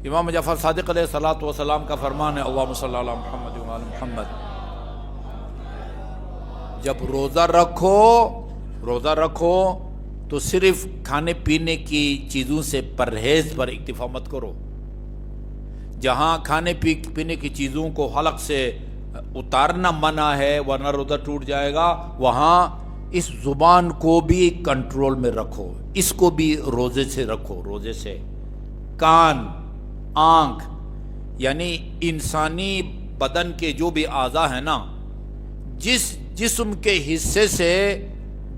امام جعفر صادق علیہ الصلوۃ والسلام کا فرمان ہے اللہم صلی علی محمد و علی محمد، جب روزہ رکھو تو صرف کھانے پینے کی چیزوں سے پرہیز پر اکتفا مت کرو۔ جہاں کھانے پینے کی چیزوں کو حلق سے اتارنا منع ہے ورنہ روزہ ٹوٹ جائے گا، وہاں اس زبان کو بھی کنٹرول میں رکھو، اس کو بھی روزے سے رکھو، روزے سے۔ کان، آنکھ، یعنی انسانی بدن کے جو بھی اعضاء ہیں نا، جس جسم کے حصے سے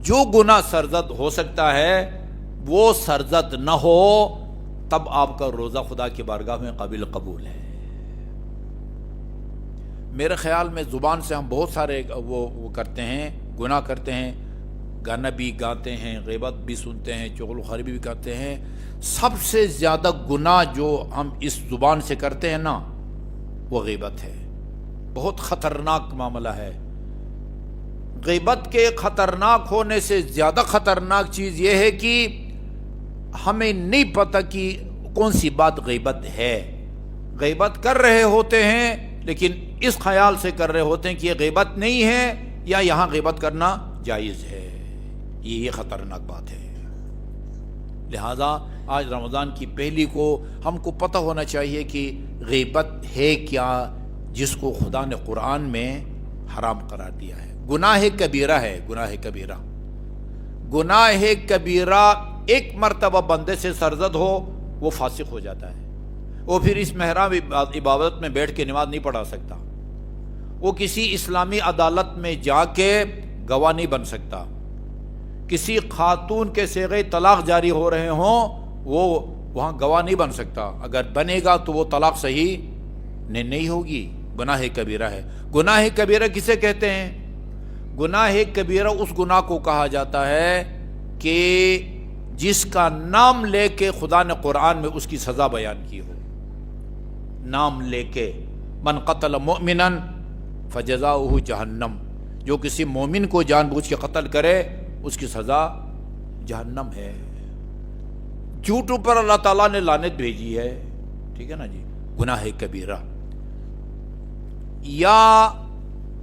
جو گناہ سرزد ہو سکتا ہے وہ سرزد نہ ہو، تب آپ کا روزہ خدا کی بارگاہ میں قابل قبول ہے۔ میرے خیال میں زبان سے ہم بہت سارے وہ کرتے ہیں، گناہ کرتے ہیں، گانا بھی گاتے ہیں، غیبت بھی سنتے ہیں، چغل و خرابی بھی کرتے ہیں۔ سب سے زیادہ گناہ جو ہم اس زبان سے کرتے ہیں نا وہ غیبت ہے، بہت خطرناک معاملہ ہے۔ غیبت کے خطرناک ہونے سے زیادہ خطرناک چیز یہ ہے کہ ہمیں نہیں پتہ کہ کون سی بات غیبت ہے۔ غیبت کر رہے ہوتے ہیں لیکن اس خیال سے کر رہے ہوتے ہیں کہ یہ غیبت نہیں ہے یا یہاں غیبت کرنا جائز ہے، یہ خطرناک بات ہے۔ لہذا آج رمضان کی پہلی کو ہم کو پتہ ہونا چاہیے کہ غیبت ہے کیا، جس کو خدا نے قرآن میں حرام قرار دیا ہے۔ گناہ کبیرہ ہے، گناہ کبیرہ، گناہ کبیرہ ایک مرتبہ بندے سے سرزد ہو وہ فاسق ہو جاتا ہے، وہ پھر اس محراب عبادت میں بیٹھ کے نماز نہیں پڑھا سکتا، وہ کسی اسلامی عدالت میں جا کے گواہ نہیں بن سکتا، کسی خاتون کے صیغے طلاق جاری ہو رہے ہوں وہ وہاں گواہ نہیں بن سکتا، اگر بنے گا تو وہ طلاق صحیح نہیں ہوگی، گناہ کبیرہ ہے۔ گناہ کبیرہ کسے کہتے ہیں؟ گناہ کبیرہ اس گناہ کو کہا جاتا ہے کہ جس کا نام لے کے خدا نے قرآن میں اس کی سزا بیان کی ہو، نام لے کے، من قتل مؤمنا فجزاؤہ جہنم، جو کسی مومن کو جان بوجھ کے قتل کرے اس کی سزا جہنم ہے۔ جھوٹوں پر اللہ تعالیٰ نے لعنت بھیجی ہے، ٹھیک ہے نا جی، گناہ کبیرہ۔ یا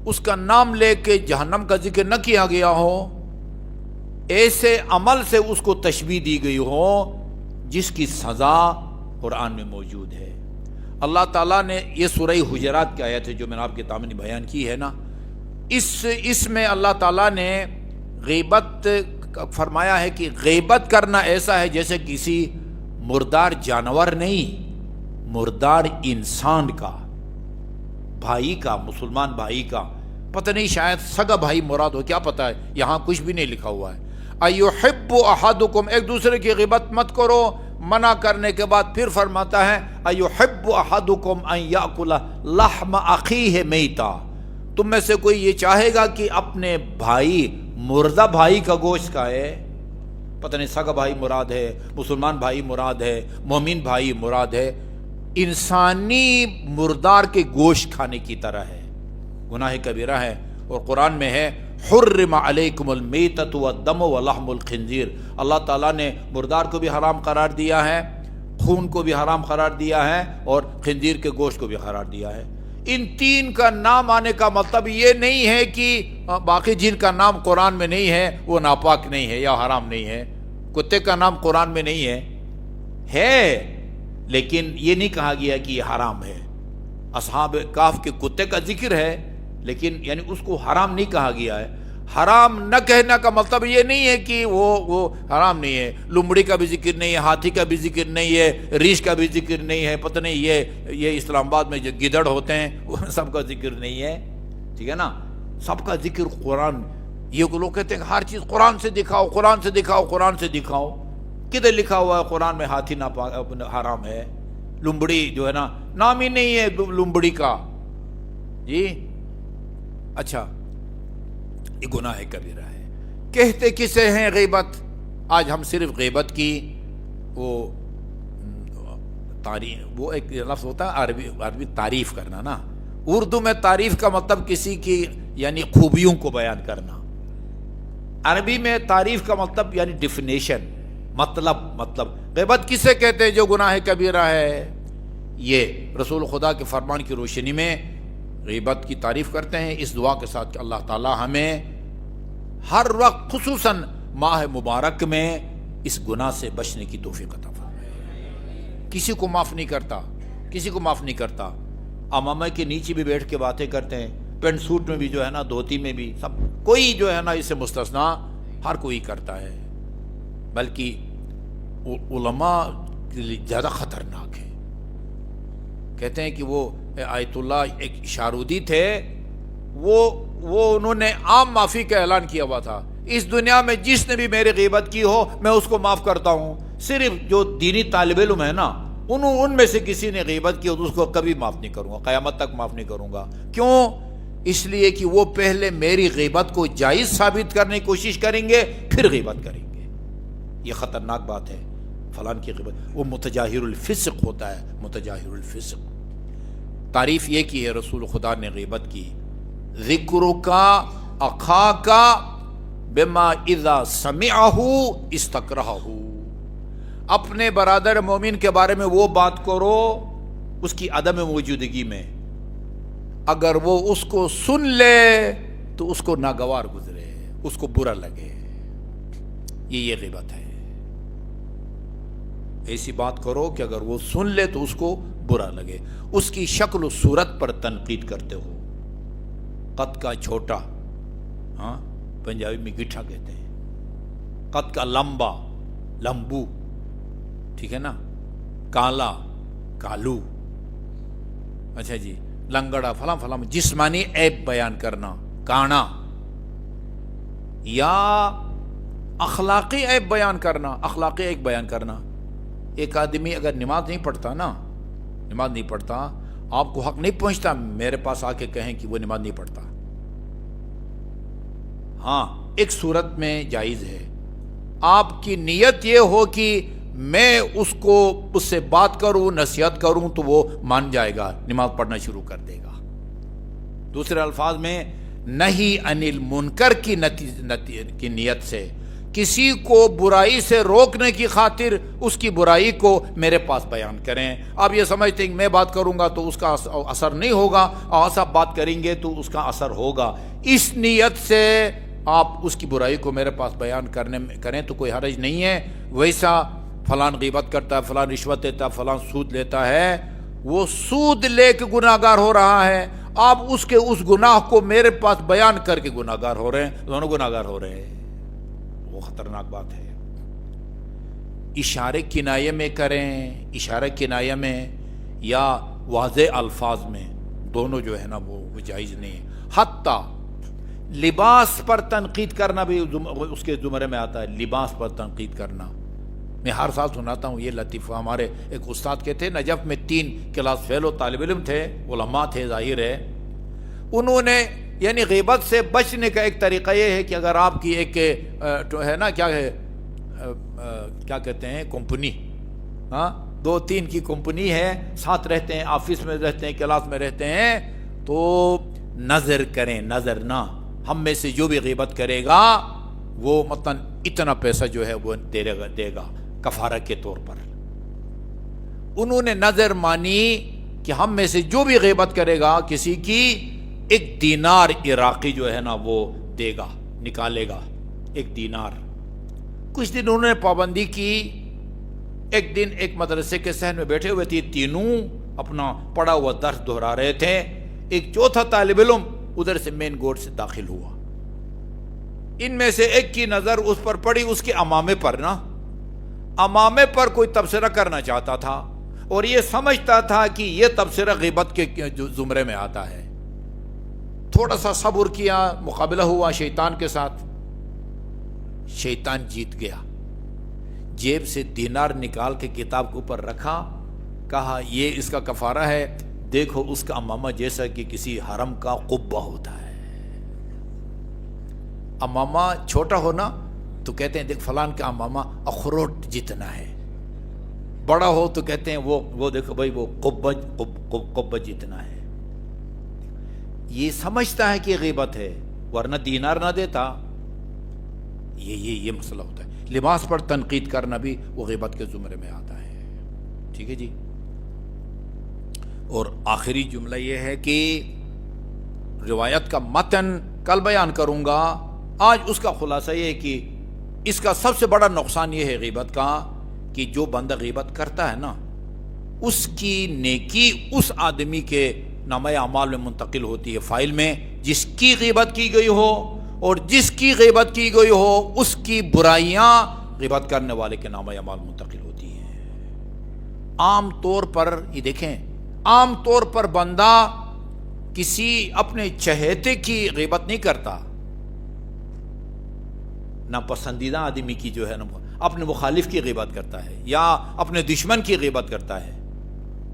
اس کا نام لے کے جہنم کا ذکر نہ کیا گیا ہو، ایسے عمل سے اس کو تشبیہ دی گئی ہو جس کی سزا قرآن میں موجود ہے۔ اللہ تعالیٰ نے یہ سورہ حجرات کی آیت ہے جو میں نے آپ کے سامنے بیان کی ہے نا، اس میں اللہ تعالیٰ نے غیبت فرمایا ہے کہ غیبت کرنا ایسا ہے جیسے کسی مردار جانور نہیں، مردار انسان کا، بھائی کا، مسلمان بھائی کا، پتہ نہیں شاید سگا بھائی مراد ہو، کیا پتہ ہے، یہاں کچھ بھی نہیں لکھا ہوا ہے۔ ایحب احدکم، ایک دوسرے کی غیبت مت کرو، منع کرنے کے بعد پھر فرماتا ہے ایحب احدکم ان یاکل لحم اخیہ میتا، تم میں سے کوئی یہ چاہے گا کہ اپنے بھائی، مردہ بھائی کا گوشت کھائے؟ پتہ نہیں سگا بھائی مراد ہے، مسلمان بھائی مراد ہے، مومن بھائی مراد ہے، انسانی مردار کے گوشت کھانے کی طرح ہے، گناہ کبیرہ ہے۔ اور قرآن میں ہے حرم علیکم المیتۃ والدم ولحم الخنزیر، اللہ تعالیٰ نے مردار کو بھی حرام قرار دیا ہے، خون کو بھی حرام قرار دیا ہے، اور خنزیر کے گوشت کو بھی قرار دیا ہے۔ ان تین کا نام آنے کا مطلب یہ نہیں ہے کہ باقی جن کا نام قرآن میں نہیں ہے وہ ناپاک نہیں ہے یا حرام نہیں ہے۔ کتے کا نام قرآن میں نہیں ہے لیکن یہ نہیں کہا گیا کہ یہ حرام ہے۔ اصحاب کہف کے کتے کا ذکر ہے لیکن یعنی اس کو حرام نہیں کہا گیا ہے۔ حرام نہ کہنا کا مطلب یہ نہیں ہے کہ وہ حرام نہیں ہے۔ لمڑی کا بھی ذکر نہیں ہے، ہاتھی کا بھی ذکر نہیں ہے، ریچھ کا بھی ذکر نہیں ہے، پتہ نہیں یہ اسلام آباد میں جو گدڑ ہوتے ہیں وہ سب کا ذکر نہیں ہے، ٹھیک ہے نا، سب کا ذکر قرآن۔ یہ لوگ کہتے ہیں کہ ہر چیز قرآن سے دکھاؤ، قرآن سے دکھاؤ، قرآن سے دکھاؤ، کدھر لکھا ہوا ہے قرآن میں ہاتھی حرام ہے؟ لمبڑی جو ہے نا نام ہی نہیں ہے لمبڑی کا جی۔ اچھا، یہ گناہ کبیرہ ہے۔ کہتے کسے ہیں غیبت؟ آج ہم صرف غیبت کی وہ تعریف، وہ ایک لفظ ہوتا ہے عربی تعریف کرنا نا، اردو میں تعریف کا مطلب کسی کی یعنی خوبیوں کو بیان کرنا، عربی میں تعریف کا مطلب یعنی ڈیفینیشن، مطلب غیبت کسے کہتے ہیں جو گناہ کبیرہ ہے؟ یہ رسول خدا کے فرمان کی روشنی میں غیبت کی تعریف کرتے ہیں، اس دعا کے ساتھ کہ اللہ تعالی ہمیں ہر وقت خصوصاً ماہ مبارک میں اس گناہ سے بچنے کی توفیق عطا فرمائے۔ کسی کو معاف نہیں کرتا، کسی کو معاف نہیں کرتا۔ امامہ کے نیچے بھی بیٹھ کے باتیں کرتے ہیں، پینٹ سوٹ میں بھی جو ہے نا، دھوتی میں بھی، سب کوئی جو ہے نا اس سے مستثنا ہر کوئی کرتا ہے، بلکہ علماء کے لیے زیادہ خطرناک ہے۔ کہتے ہیں کہ وہ آیت اللہ ایک اشارودی تھے، وہ انہوں نے عام معافی کا اعلان کیا ہوا تھا، اس دنیا میں جس نے بھی میری غیبت کی ہو میں اس کو معاف کرتا ہوں، صرف جو دینی طالب علم ہے نا، ان میں سے کسی نے غیبت کی ہو تو اس کو کبھی معاف نہیں کروں گا، قیامت تک معاف نہیں کروں گا۔ کیوں؟ اس لیے کہ وہ پہلے میری غیبت کو جائز ثابت کرنے کی کوشش کریں گے، پھر غیبت کریں گے۔ یہ خطرناک بات ہے، فلان کی غیبت، وہ متجاہر الفسق ہوتا ہے، متجاہر الفسق۔ تعریف یہ کی ہے رسول خدا نے غیبت کی، ذکرک اخاک بما اذا سمعہ استکرہہ، اپنے برادر مومن کے بارے میں وہ بات کرو اس کی عدم موجودگی میں، اگر وہ اس کو سن لے تو اس کو ناگوار گزرے، اس کو برا لگے، یہ غیبت ہے۔ ایسی بات کرو کہ اگر وہ سن لے تو اس کو برا لگے، اس کی شکل و صورت پر تنقید کرتے ہو، قد کا چھوٹا، ہاں پنجابی میں گٹھا کہتے ہیں، قد کا لمبا، لمبو، ٹھیک ہے نا، کالا، کالو، اچھا جی، لنگڑا، فلاں فلاں، جسمانی عیب بیان کرنا، کانا، یا اخلاقی عیب بیان کرنا، اخلاقی عیب بیان کرنا۔ ایک آدمی اگر نماز نہیں پڑھتا نا، نماز نہیں پڑھتا، آپ کو حق نہیں پہنچتا میرے پاس آ کے کہیں کہ وہ نماز نہیں پڑھتا۔ ہاں ایک صورت میں جائز ہے، آپ کی نیت یہ ہو کہ میں اس کو اس سے بات کروں، نصیحت کروں تو وہ مان جائے گا، نماز پڑھنا شروع کر دے گا۔ دوسرے الفاظ میں نہی عن المنکر کی نیت سے، کسی کو برائی سے روکنے کی خاطر اس کی برائی کو میرے پاس بیان کریں۔ آپ یہ سمجھتے ہیں کہ میں بات کروں گا تو اس کا اثر نہیں ہوگا، اور آپ بات کریں گے تو اس کا اثر ہوگا، اس نیت سے آپ اس کی برائی کو میرے پاس بیان کریں تو کوئی حرج نہیں ہے۔ ویسا فلان غیبت کرتا ہے، فلان رشوت دیتا ہے، فلان سود لیتا ہے، وہ سود لے کے گناہگار ہو رہا ہے، آپ اس کے اس گناہ کو میرے پاس بیان کر کے گناہگار ہو رہے ہیں، دونوں گناہگار ہو رہے ہیں، وہ خطرناک بات ہے۔ اشارے کنایے میں کریں، اشارے کنایے میں یا واضح الفاظ میں، دونوں جو ہے نا وہ جائز نہیں ہے۔ حتیٰ لباس پر تنقید کرنا بھی اس کے زمرے میں آتا ہے، لباس پر تنقید کرنا۔ میں ہر سال سناتا ہوں یہ لطیفہ، ہمارے ایک استاد کے تھے، نجف میں 3 کلاس فیلو طالب علم تھے، علماء تھے، ظاہر ہے، انہوں نے یعنی غیبت سے بچنے کا ایک طریقہ یہ ہے کہ اگر آپ کی ایک ہے نا کیا ہے کیا کہتے ہیں کمپنی، ہاں 2-3 کی کمپنی ہے، ساتھ رہتے ہیں، آفس میں رہتے ہیں، کلاس میں رہتے ہیں، تو نظر کریں، نظر نہ، ہم میں سے جو بھی غیبت کرے گا وہ مثلا اتنا پیسہ جو ہے وہ دے گا کفارہ کے طور پر۔ انہوں نے نظر مانی کہ ہم میں سے جو بھی غیبت کرے گا کسی کی 1 دینار عراقی جو ہے نا وہ دے گا، نکالے گا 1 دینار۔ کچھ دن انہوں نے پابندی کی، ایک دن ایک مدرسے کے صحن میں بیٹھے ہوئے تھے، تینوں اپنا پڑھا ہوا درس دہرا رہے تھے، ایک چوتھا طالب علم ادھر سے مین گیٹ سے داخل ہوا، ان میں سے ایک کی نظر اس پر پڑی، اس کے امامے پر نا، امامے پر کوئی تبصرہ کرنا چاہتا تھا اور یہ سمجھتا تھا کہ یہ تبصرہ غیبت کے زمرے میں آتا ہے۔ تھوڑا سا صبر کیا، مقابلہ ہوا شیطان کے ساتھ، شیطان جیت گیا، جیب سے دینار نکال کے کتاب کے اوپر رکھا، کہا یہ اس کا کفارہ ہے، دیکھو اس کا امامہ جیسا کہ کسی حرم کا قبہ ہوتا ہے۔ امامہ چھوٹا ہونا تو کہتے ہیں دیکھ فلان کا امامہ اخروٹ جتنا ہے، بڑا ہو تو کہتے ہیں وہ دیکھو بھائی وہ قبہ جتنا ہے۔ یہ سمجھتا ہے کہ غیبت ہے، ورنہ دینار نہ دیتا۔ یہ مسئلہ ہوتا ہے۔ لباس پر تنقید کرنا بھی وہ غیبت کے زمرے میں آتا ہے، ٹھیک ہے جی۔ اور آخری جملہ یہ ہے کہ روایت کا متن کل بیان کروں گا، آج اس کا خلاصہ یہ ہے کہ اس کا سب سے بڑا نقصان یہ ہے غیبت کا کہ جو بندہ غیبت کرتا ہے نا، اس کی نیکی اس آدمی کے نامہ اعمال میں منتقل ہوتی ہے، فائل میں، جس کی غیبت کی گئی ہو، اور جس کی غیبت کی گئی ہو اس کی برائیاں غیبت کرنے والے کے نامہ اعمال منتقل ہوتی ہیں۔ عام طور پر یہ دیکھیں، عام طور پر بندہ کسی اپنے چہیتے کی غیبت نہیں کرتا، نہ پسندیدہ آدمی کی جو ہے نا اپنے مخالف کی غیبت کرتا ہے یا اپنے دشمن کی غیبت کرتا ہے۔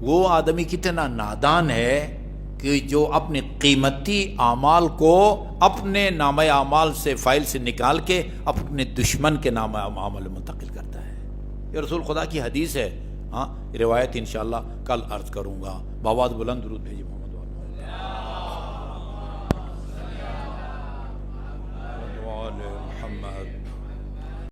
وہ آدمی کتنا نادان ہے کہ جو اپنے قیمتی اعمال کو اپنے نامہ اعمال سے، فائل سے نکال کے اپنے دشمن کے نامہ اعمال میں منتقل کرتا ہے۔ یہ رسول خدا کی حدیث ہے، روایت انشاءاللہ کل عرض کروں گا۔ بآواز بلند درود بھیجیں۔